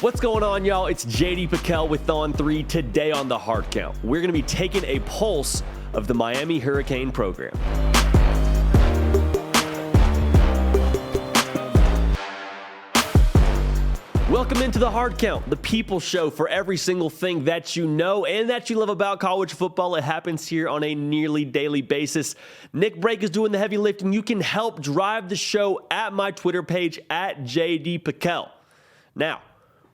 What's going on, y'all? It's JD Pickell with On 3. Today on the Hard Count, we're going to be taking a pulse of the Miami Hurricane program. Welcome into the Hard Count, the people show for every single thing that you know and that you love about college football. It happens here on a nearly daily basis. Nick Brake is doing the heavy lifting. You can help drive the show at my Twitter page at JD Pickell. Now,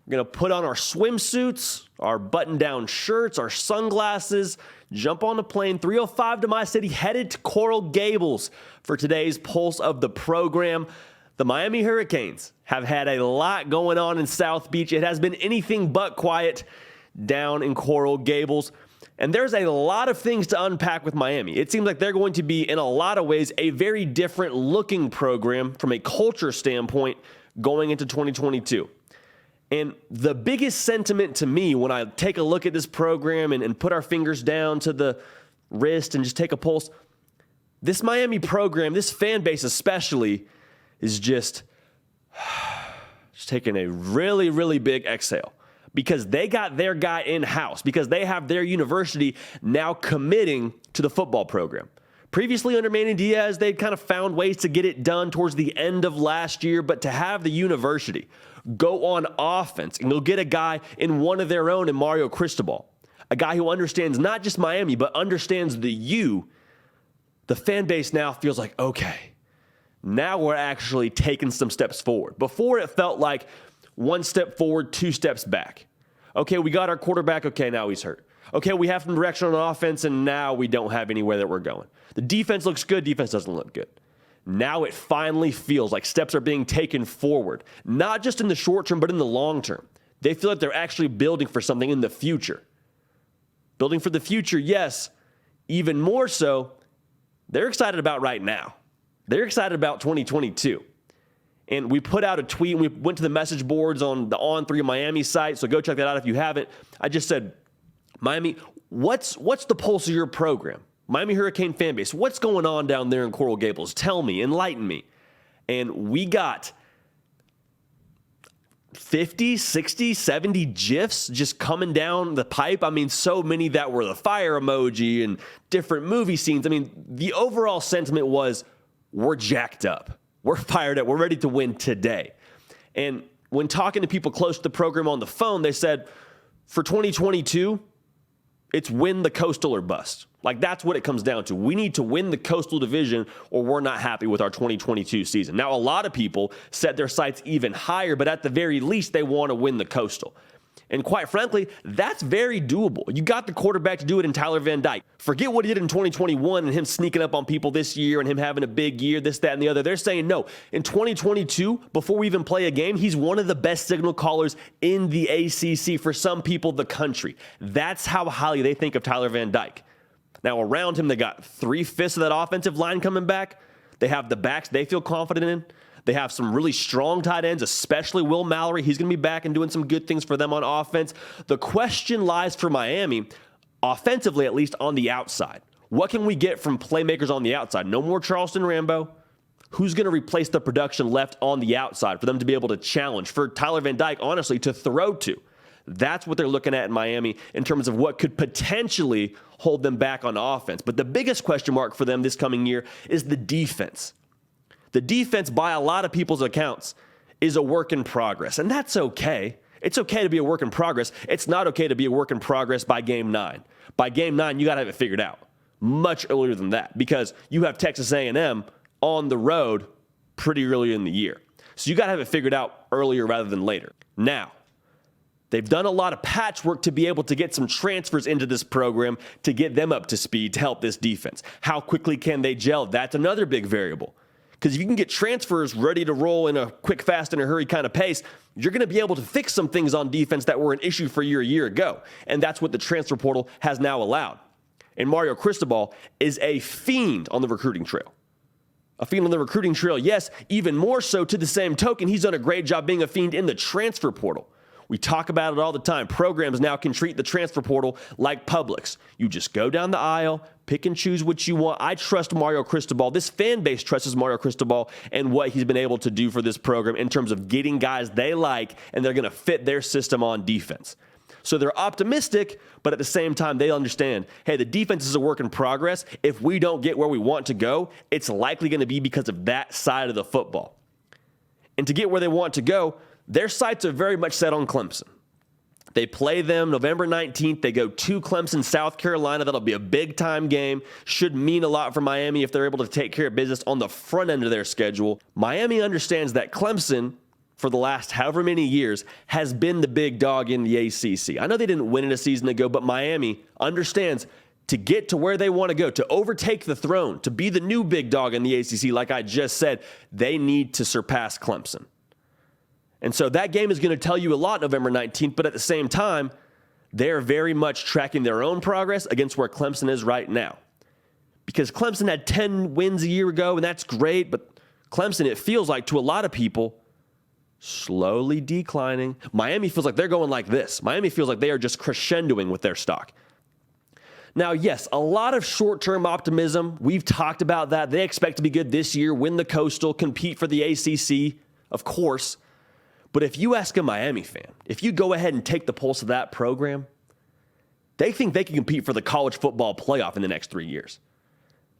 we're going to put on our swimsuits, our button-down shirts, our sunglasses, jump on the plane, 3:05 to my city, headed to Coral Gables for today's Pulse of the program. The Miami Hurricanes have had a lot going on in South Beach. It has been anything but quiet down in Coral Gables. And there's a lot of things to unpack with Miami. It seems like they're going to be, in a lot of ways, a very different looking program from a culture standpoint going into 2022. And the biggest sentiment to me when I take a look at this program and put our fingers down to the wrist and just take a pulse, this Miami program, this fan base especially, is just taking a really, really big exhale because they got their guy in-house, because they have their university now committing to the football program. Previously under Manny Diaz, they'd kind of found ways to get it done towards the end of last year, but to have the university go on offense and go get a guy in one of their own in Mario Cristobal, a guy who understands not just Miami, but understands the U, the fan base now feels like, okay, now we're actually taking some steps forward. Before it felt like one step forward, two steps back. Okay, we got our quarterback. Okay, now he's hurt. Okay, we have some direction on offense, and now we don't have anywhere that we're going. The defense looks good. Defense doesn't look good. Now it finally feels like steps are being taken forward, not just in the short term, but in the long term. They feel like they're actually building for something in the future. Building for the future, yes. Even more so, they're excited about right now. They're excited about 2022. And we put out a tweet, and we went to the message boards on the On 3 Miami site, so go check that out if you haven't. I just said, Miami, what's the pulse of your program? Miami Hurricane fan base, what's going on down there in Coral Gables? Tell me, enlighten me. And we got 50, 60, 70 GIFs just coming down the pipe. I mean, so many that were the fire emoji and different movie scenes. I mean, the overall sentiment was, we're jacked up. We're fired up. We're ready to win today. And when talking to people close to the program on the phone, they said, for 2022, it's win the Coastal or bust. Like, that's what it comes down to. We need to win the Coastal Division or we're not happy with our 2022 season. Now, a lot of people set their sights even higher, but at the very least, they want to win the Coastal. And quite frankly, that's very doable. You got the quarterback to do it in Tyler Van Dyke. Forget what he did in 2021 and him sneaking up on people this year and him having a big year, this, that, and the other. They're saying, no, in 2022, before we even play a game, he's one of the best signal callers in the ACC, for some people, the country. That's how highly they think of Tyler Van Dyke. Now, around him, they got 3/5 of that offensive line coming back. They have the backs they feel confident in. They have some really strong tight ends, especially Will Mallory. He's going to be back and doing some good things for them on offense. The question lies for Miami, offensively at least, on the outside. What can we get from playmakers on the outside? No more Charleston Rambo. Who's going to replace the production left on the outside for them to be able to challenge, for Tyler Van Dyke, honestly, to throw to? That's what they're looking at in Miami in terms of what could potentially hold them back on offense. But the biggest question mark for them this coming year is the defense. The defense, by a lot of people's accounts, is a work in progress, and that's okay. It's okay to be a work in progress. It's not okay to be a work in progress by game 9. By game 9, you got to have it figured out much earlier than that, because you have Texas A&M on the road pretty early in the year. So you got to have it figured out earlier rather than later. Now, they've done a lot of patchwork to be able to get some transfers into this program to get them up to speed to help this defense. How quickly can they gel? That's another big variable. Because if you can get transfers ready to roll in a quick, fast, and a hurry kind of pace, you're going to be able to fix some things on defense that were an issue for you a year ago. And that's what the transfer portal has now allowed. And Mario Cristobal is a fiend on the recruiting trail. A fiend on the recruiting trail, yes, even more so to the same token, he's done a great job being a fiend in the transfer portal. We talk about it all the time. Programs now can treat the transfer portal like Publix. You just go down the aisle, pick and choose what you want. I trust Mario Cristobal. This fan base trusts Mario Cristobal and what he's been able to do for this program in terms of getting guys they like, and they're going to fit their system on defense. So they're optimistic, but at the same time, they understand, hey, the defense is a work in progress. If we don't get where we want to go, it's likely going to be because of that side of the football. And to get where they want to go, their sights are very much set on Clemson. They play them November 19th. They go to Clemson, South Carolina. That'll be a big-time game. Should mean a lot for Miami if they're able to take care of business on the front end of their schedule. Miami understands that Clemson, for the last however many years, has been the big dog in the ACC. I know they didn't win it a season ago, but Miami understands to get to where they want to go, to overtake the throne, to be the new big dog in the ACC, like I just said, they need to surpass Clemson. And so that game is going to tell you a lot November 19th, but at the same time, they're very much tracking their own progress against where Clemson is right now. Because Clemson had 10 wins a year ago, and that's great, but Clemson, it feels like to a lot of people, slowly declining. Miami feels like they're going like this. Miami feels like they are just crescendoing with their stock. Now, yes, a lot of short-term optimism. We've talked about that. They expect to be good this year, win the Coastal, compete for the ACC, of course. But if you ask a Miami fan, if you go ahead and take the pulse of that program, they think they can compete for the college football playoff in the next 3 years.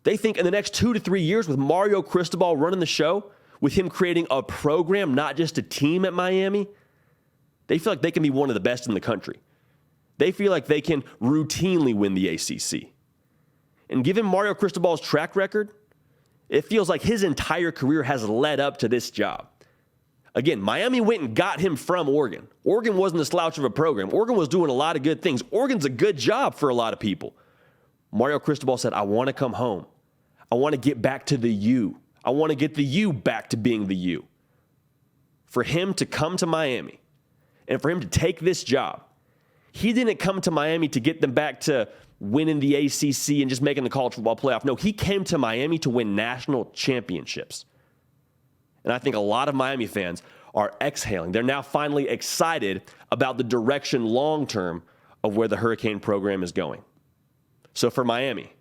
They think in the next 2 to 3 years with Mario Cristobal running the show, with him creating a program, not just a team at Miami, they feel like they can be one of the best in the country. They feel like they can routinely win the ACC. And given Mario Cristobal's track record, it feels like his entire career has led up to this job. Again, Miami went and got him from Oregon. Oregon wasn't a slouch of a program. Oregon was doing a lot of good things. Oregon's a good job for a lot of people. Mario Cristobal said, I want to come home. I want to get back to the U. I want to get the U back to being the U. For him to come to Miami and for him to take this job, he didn't come to Miami to get them back to winning the ACC and just making the college football playoff. No, he came to Miami to win national championships. And I think a lot of Miami fans are exhaling. They're now finally excited about the direction long-term of where the Hurricane program is going. So for Miami,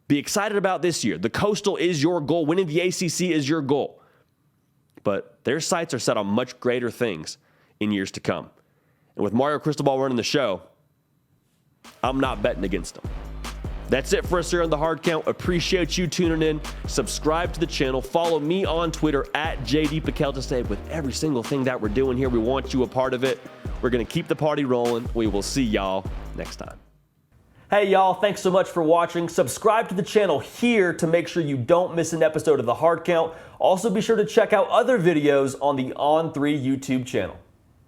be excited about this year. The Coastal is your goal. Winning the ACC is your goal. But their sights are set on much greater things in years to come. And with Mario Cristobal running the show, I'm not betting against him. That's it for us here on The Hard Count. Appreciate you tuning in. Subscribe to the channel. Follow me on Twitter at JD Piquel to stay with every single thing that we're doing here. We want you a part of it. We're going to keep the party rolling. We will see y'all next time. Hey y'all, thanks so much for watching. Subscribe to the channel here to make sure you don't miss an episode of The Hard Count. Also be sure to check out other videos on the On3 YouTube channel.